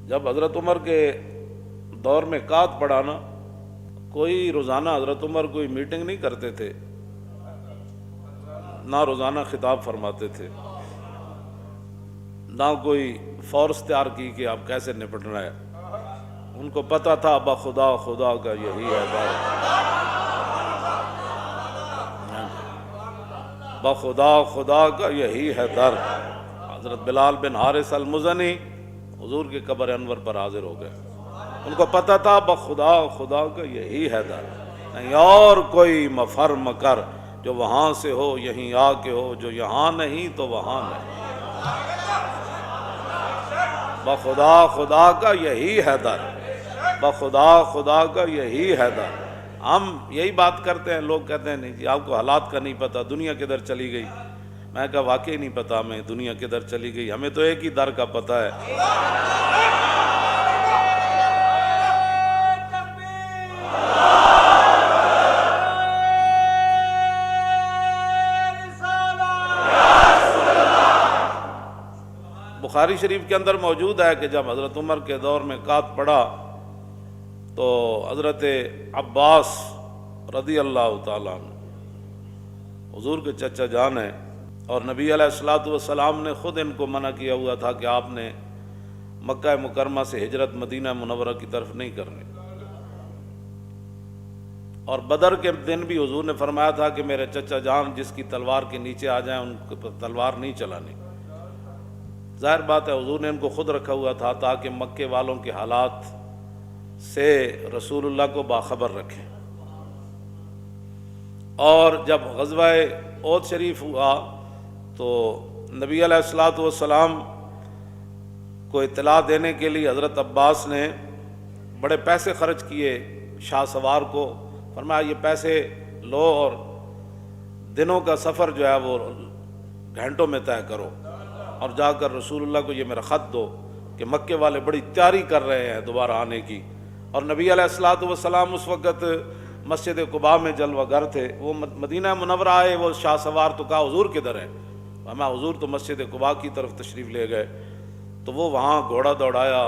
جب حضرت عمر کے دور میں قحط پڑا نا، کوئی روزانہ حضرت عمر کوئی میٹنگ نہیں کرتے تھے، نہ روزانہ خطاب فرماتے تھے، نہ کوئی فورس تیار کی کہ اب کیسے نپٹنا ہے۔ ان کو پتہ تھا بخدا خدا کا یہی ہے در، بخدا خدا کا یہی ہے در۔ حضرت بلال بن حارث المزنی حضور کے قبر انور پر حاضر ہو گئے، ان کو پتہ تھا بخدا خدا کا یہی ہے در، نہیں اور کوئی مفر مکر، جو وہاں سے ہو یہیں آ کے ہو، جو یہاں نہیں تو وہاں نہیں، بخدا خدا کا یہی ہے در، بخدا خدا کا یہی ہے در۔ ہم یہی بات کرتے ہیں، لوگ کہتے ہیں نہیں جی آپ کو حالات کا نہیں پتہ، دنیا کدھر چلی گئی۔ میں کہا واقعی نہیں پتہ ہمیں دنیا کدھر چلی گئی، ہمیں تو ایک ہی در کا پتہ ہے۔ بخاری شریف کے اندر موجود ہے کہ جب حضرت عمر کے دور میں قحط پڑا تو حضرت عباس رضی اللہ تعالیٰ عنہ حضور کے چچا جان ہیں، اور نبی علیہ الصلوۃ والسلام نے خود ان کو منع کیا ہوا تھا کہ آپ نے مکہ مکرمہ سے ہجرت مدینہ منورہ کی طرف نہیں کرنی، اور بدر کے دن بھی حضور نے فرمایا تھا کہ میرے چچا جان جس کی تلوار کے نیچے آ جائیں ان کو تلوار نہیں چلانی۔ ظاہر بات ہے حضور نے ان کو خود رکھا ہوا تھا تاکہ مکے والوں کے حالات سے رسول اللہ کو باخبر رکھیں۔ اور جب غزوہ احد شریف ہوا تو نبی علیہ الصلوۃ والسلام کو اطلاع دینے کے لیے حضرت عباس نے بڑے پیسے خرچ کیے شاہ سوار کو، فرمایا یہ پیسے لو اور دنوں کا سفر جو ہے وہ گھنٹوں میں طے کرو، اور جا کر رسول اللہ کو یہ میرا خط دو کہ مکے والے بڑی تیاری کر رہے ہیں دوبارہ آنے کی۔ اور نبی علیہ الصلوۃ والسلام اس وقت مسجد قباء میں جلوہ گر تھے، وہ مدینہ منورہ آئے، وہ شاہ سوار تو کہا حضور کدھر ہے؟ ہمیں حضور تو مسجد قباء کی طرف تشریف لے گئے، تو وہ وہاں گھوڑا دوڑایا،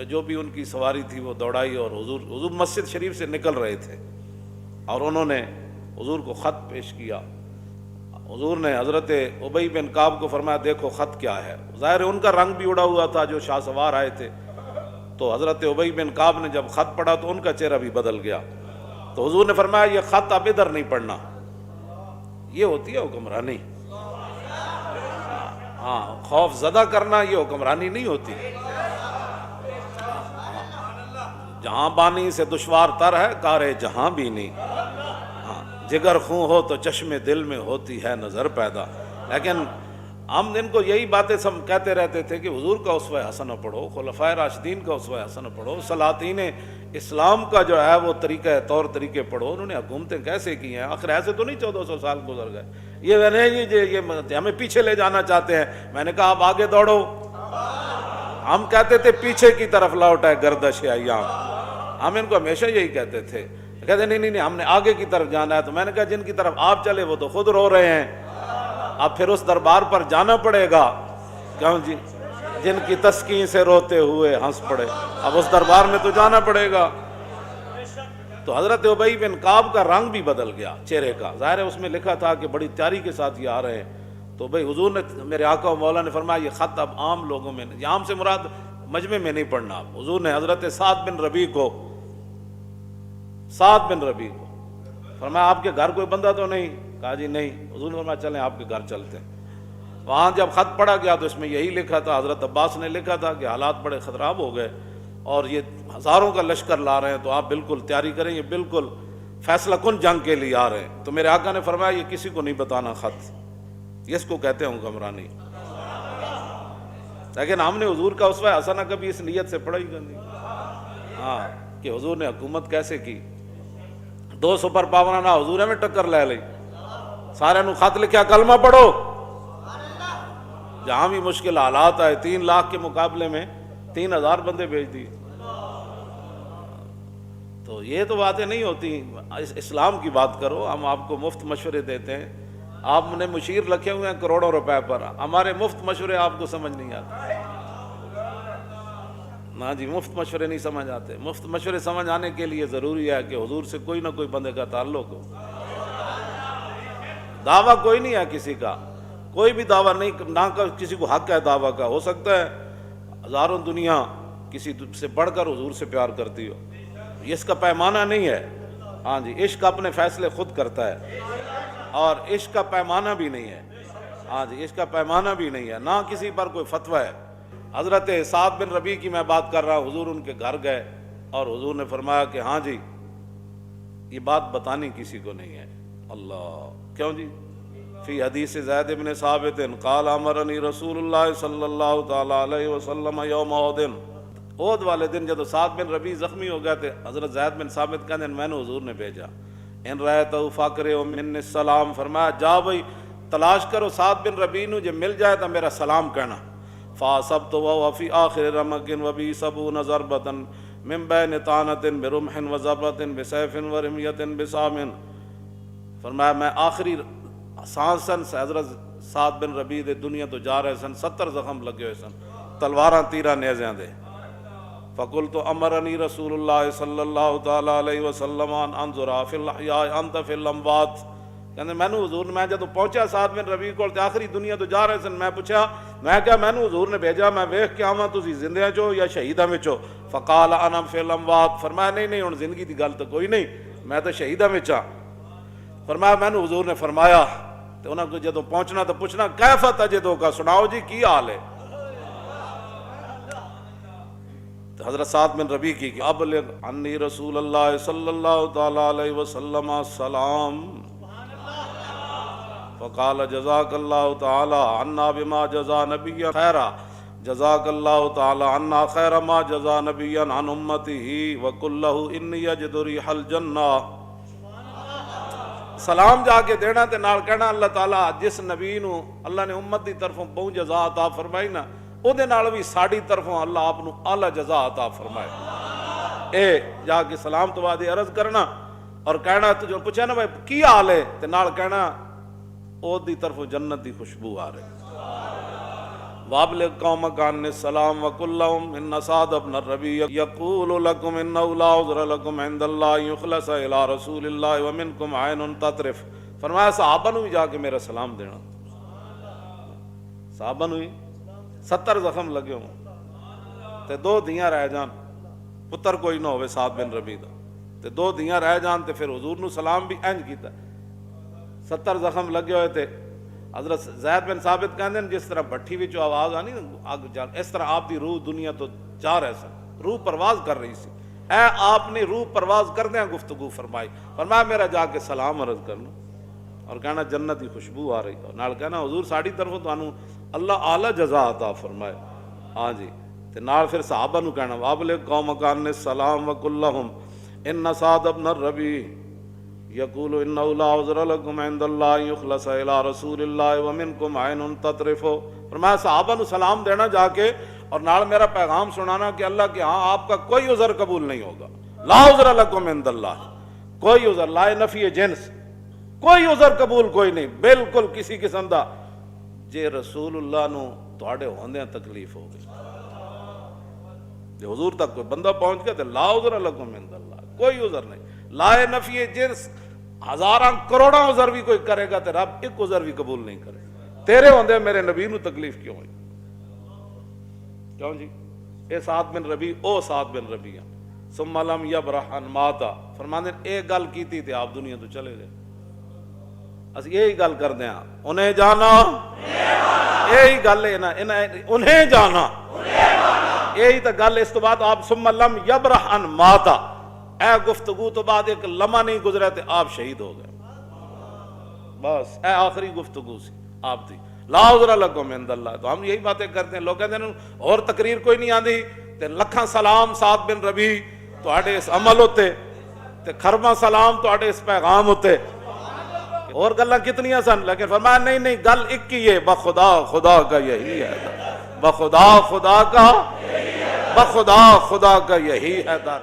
جو بھی ان کی سواری تھی وہ دوڑائی، اور حضور مسجد شریف سے نکل رہے تھے، اور انہوں نے حضور کو خط پیش کیا۔ حضور نے حضرت ابی بن کعب کو فرمایا دیکھو خط کیا ہے، ظاہر ان کا رنگ بھی اڑا ہوا تھا جو شاہ سوار آئے تھے، تو حضرت ابی بن کعب نے جب خط پڑھا تو ان کا چہرہ بھی بدل گیا، تو حضور نے فرمایا یہ خط اب ادھر نہیں پڑھنا، یہ ہوتی ہے حکمرانی، ہاں خوف زدہ کرنا یہ حکمرانی نہیں ہوتی۔ جہاں بانی سے دشوار تر ہے کار جہاں بھی نہیں، جگر خون ہو تو چشم دل میں ہوتی ہے نظر پیدا۔ لیکن ہم ان کو یہی باتیں کہتے رہتے تھے کہ حضور کا اسوہ حسنہ پڑھو، خلفائے راشدین کا اسوہ حسنہ پڑھو، سلاطین اسلام کا جو ہے وہ طریقہ طور طریقے پڑھو، انہوں نے حکومتیں کیسے کی ہیں، آخر ایسے تو نہیں 1400 سال گزر گئے، یہ ہمیں پیچھے لے جانا چاہتے ہیں۔ میں نے کہا آپ آگے دوڑو، ہم کہتے تھے پیچھے کی طرف لوٹ ہے گردش ایام، ہم ان کو ہمیشہ یہی کہتے تھے، کہتے نہیں ہم نے آگے کی طرف جانا ہے، تو میں نے کہا جن کی طرف آپ چلے وہ تو خود رو رہے ہیں، اب پھر اس دربار پر جانا پڑے گا، کیوں جی جن کی تسکین سے روتے ہوئے ہنس پڑے، اب اس دربار میں تو جانا پڑے گا۔ تو حضرت ابی بن کعب کا رنگ بھی بدل گیا چہرے کا، ظاہر ہے اس میں لکھا تھا کہ بڑی تیاری کے ساتھ یہ آ رہے ہیں، تو بھائی حضور نے میرے آقا و مولا نے فرمایا یہ خط اب عام لوگوں میں، عام سے مراد مجمع میں نہیں پڑھنا، حضور نے حضرت سعد بن ربیع کو فرمایا آپ کے گھر کوئی بندہ تو نہیں؟ کہا جی نہیں۔ حضور نے فرمایا چلیں آپ کے گھر چلتے ہیں۔ وہاں جب خط پڑھا گیا تو اس میں یہی لکھا تھا، حضرت عباس نے لکھا تھا کہ حالات بڑے خراب ہو گئے اور یہ ہزاروں کا لشکر لا رہے ہیں، تو آپ بالکل تیاری کریں، یہ بالکل فیصلہ کن جنگ کے لیے آ رہے ہیں۔ تو میرے آقا نے فرمایا یہ کسی کو نہیں بتانا خط، یہ اس کو کہتے ہیں حکمرانی۔ لیکن ہم نے حضور کا اسوہ حسنہ کبھی اس نیت سے پڑھا ہی نہیں، ہاں کہ حضور نے حکومت کیسے کی۔ 2 سپر پاور نہ حضور میں ٹکر لے لی، سارے نو خط لکھیا کلمہ پڑھو، جہاں بھی مشکل حالات آئے 3 لاکھ کے مقابلے میں 3000 بندے بھیج دیے۔ تو یہ تو باتیں نہیں ہوتی، اسلام کی بات کرو، ہم آپ کو مفت مشورے دیتے ہیں، آپ نے مشیر رکھے ہوئے ہیں کروڑوں روپے پر، ہمارے مفت مشورے آپ کو سمجھ نہیں آتے۔ نہ جی مفت مشورے نہیں سمجھ آتے. مفت مشورے سمجھ آنے کے لیے ضروری ہے کہ حضور سے کوئی نہ کوئی بندے کا تعلق ہو. دعویٰ کوئی نہیں ہے کسی کا، کوئی بھی دعویٰ نہیں، نہ کسی کو حق ہے دعویٰ کا. ہو سکتا ہے ہزاروں دنیا کسی سے بڑھ کر حضور سے پیار کرتی ہو، یہ اس کا پیمانہ نہیں ہے. ہاں جی، عشق اپنے فیصلے خود کرتا ہے اور عشق کا پیمانہ بھی نہیں ہے. ہاں جی، عشق کا پیمانہ بھی نہیں ہے، نہ کسی پر کوئی فتویٰ ہے. حضرت سعد بن ربیع کی میں بات کر رہا ہوں، حضور ان کے گھر گئے اور حضور نے فرمایا کہ ہاں جی یہ بات بتانی کسی کو نہیں ہے. اللہ، کیوں جی؟ فی حدیث زید بن ثابت قال امرنی رسول اللہ صلی اللہ تعالی علیہ وسلم یوم احد. احد والے دن جب سعد بن ربیع زخمی ہو گئے تھے، حضرت زید بن ثابت کہتے ہیں میں نے حضور نے بھیجا، ان رأیتہ فاقرہ من السلام، فرمایا جا بھائی تلاش کرو سعد بن ربیع نو، جب مل جائے تو میرا سلام کہنا. فاصبت وهو في آخر رمق وبي 70 ضربة من بين طعنة برمح وضربة بسيف ورمية بسام. فرمایا میں آخری سانسن سے حضرت سعد بن ربیع دے دنیا تو جا رہے سن، 70 زخم لگے ہوئے سن، تلواراں تیراں نیزیاں دے. فقلت امرنی رسول اللہ صلی اللہ تعالی علیہ وسلم ان انظر فی الاحیاء انت فی الاموات. کہنے میں نے حضور، میں جب پہنچا سعد بن ربیع کو آخری دنیا تو جا رہے سن، میں پوچھا میں کیا میں نے حضور نے بھیجا میں ویکھ کے آواں تسی زندیاں چو یا شہیداں وچ ہو؟ فقال انا فی الاموات. فرمایا نہیں ہن زندگی دی گل تو کوئی نہیں، میں تو شہیداں وچ ہاں. فرمایا میں نے حضور نے فرمایا تو انہاں کو جدوں پہنچنا تو پوچھنا کیف تجدو کا، سناؤ جی کی حال ہے. تو حضرت سعد بن ربیع کی کہ ابلغ عنی رسول اللہ صلی اللہ تعالی علیہ وسلم السلام. فقال جزاک اللہ تعالی عنا بما جزا نبی خیرا، جزاک اللہ تعالی عنا خیر ما جزا نبی عن امته وقل له انی اجد ریح الجنہ. سلام جا کے دینا تے نال کہنا اللہ تعالی جس نبی نو اللہ نے امت دی طرفوں بہت جزا عطا فرمائی نا، او دے نال بھی ساڑی طرفوں اللہ آپ نو اعلی جزا عطا فرمائے. اے جا کے سلام تو بعد عرض کرنا اور کہنا تو جو پوچھا نا بھائی کی حال ہے تے نال کہنا او دی طرف جنت دی خوشبو آ رہی. وابلغ قومک عنی السلام وقل لهم ان سعد بن الربیع یقول لکم انه لا عذر لکم عند اللہ یخلص الی رسول اللہ ومنکم عین تطرف. فرمایا صحابہ نو بھی جا کے میرا سلام دینا. صحابہ نو 70 زخم لگے ہوں تے 2 دیاں رہ جان، پتر کوئی نہ ہوئے سعد بن ربیع دا تے 2 دیاں رہ جان تے پھر حضور نو سلام بھی انج کیتا. 70 زخم لگے ہوئے تھے. حضرت زید بن ثابت کہندے ہیں جس طرح بھٹی وچوں آواز آنی نا اس طرح آپ دی روح دنیا تو جا رہے سن، روح پرواز کر رہی سی. اے آپ نے روح پرواز کردیاں گفتگو فرمائی. فرمایا میرا جا کے سلام عرض کرنا اور کہنا جنت کی خوشبو آ رہی ہے، نال کہنا حضور ساڑی طرفوں تانوں اللہ اعلی جزا عطا فرمائے. ہاں جی، تے نال پھر صحابہ نو کہنا وابلغ قومک عنی السلام وقل لهم ان سعد بن الربیع یقول انه لا عذر لکم عند اللہ یخلص الی رسول اللہ ومنکم عین تطرف. فرمایا صحابہ نو سلام دینا جا کے اور نال میرا پیغام سنانا کہ اللہ کے ہاں آپ کا کوئی عذر قبول نہیں ہوگا. لا عذر لکم عند اللہ، کوئی عذر، لا نفی جنس، کوئی عذر قبول کوئی نہیں بالکل کسی قسم دا. جے رسول اللہ نو تواڈے ہوندیاں تکلیف ہو گئی، جے حضور تک کوئی بندہ پہنچ گیا تو لا عذر لکم عند اللہ، کوئی عذر نہیں. لا نفی جنس، ہزاراں کروڑاں عذر بھی کوئی کرے گا تو رب ایک عذر بھی قبول نہیں کرے. تیرے ہوندے میرے نبی نو تکلیف کیوں ہوئی؟ کیوں جی؟ اے سعد بن ربیع او سعد بن ربیع ثم لم یبرح ان ماتا. فرماندے اے گل کیتی تے آپ دنیا تو چلے گئے. اس یہی گل کردے ہاں انہیں جانا، یہی گل ہے نا انہیں جانا، یہی تو گل. اس تو بعد آپ ثم لم یبرح ان ماتا، اے گفتگو تو بعد ایک لمحہ نہیں گزرا تے آپ شہید ہو گئے. بس اے آخری گفتگو سی آپ دی. لا عذر لکم عند اللہ. تو ہم یہی باتیں کرتے ہیں. لوگ کہتے ہیں اور تقریر کوئی نہیں آندی تے لکھاں سلام سعد بن ربیع تواڈے اس عمل ہوتے تے خرباں سلام تواڈے اس پیغام ہوتے، اور گلاں کتنیاں سن. لیکن فرمایا نہیں گل ایک ہی ہے، بخدا خدا کا یہی ہے، بخدا خدا کا، بخدا خدا کا یہی ہے در.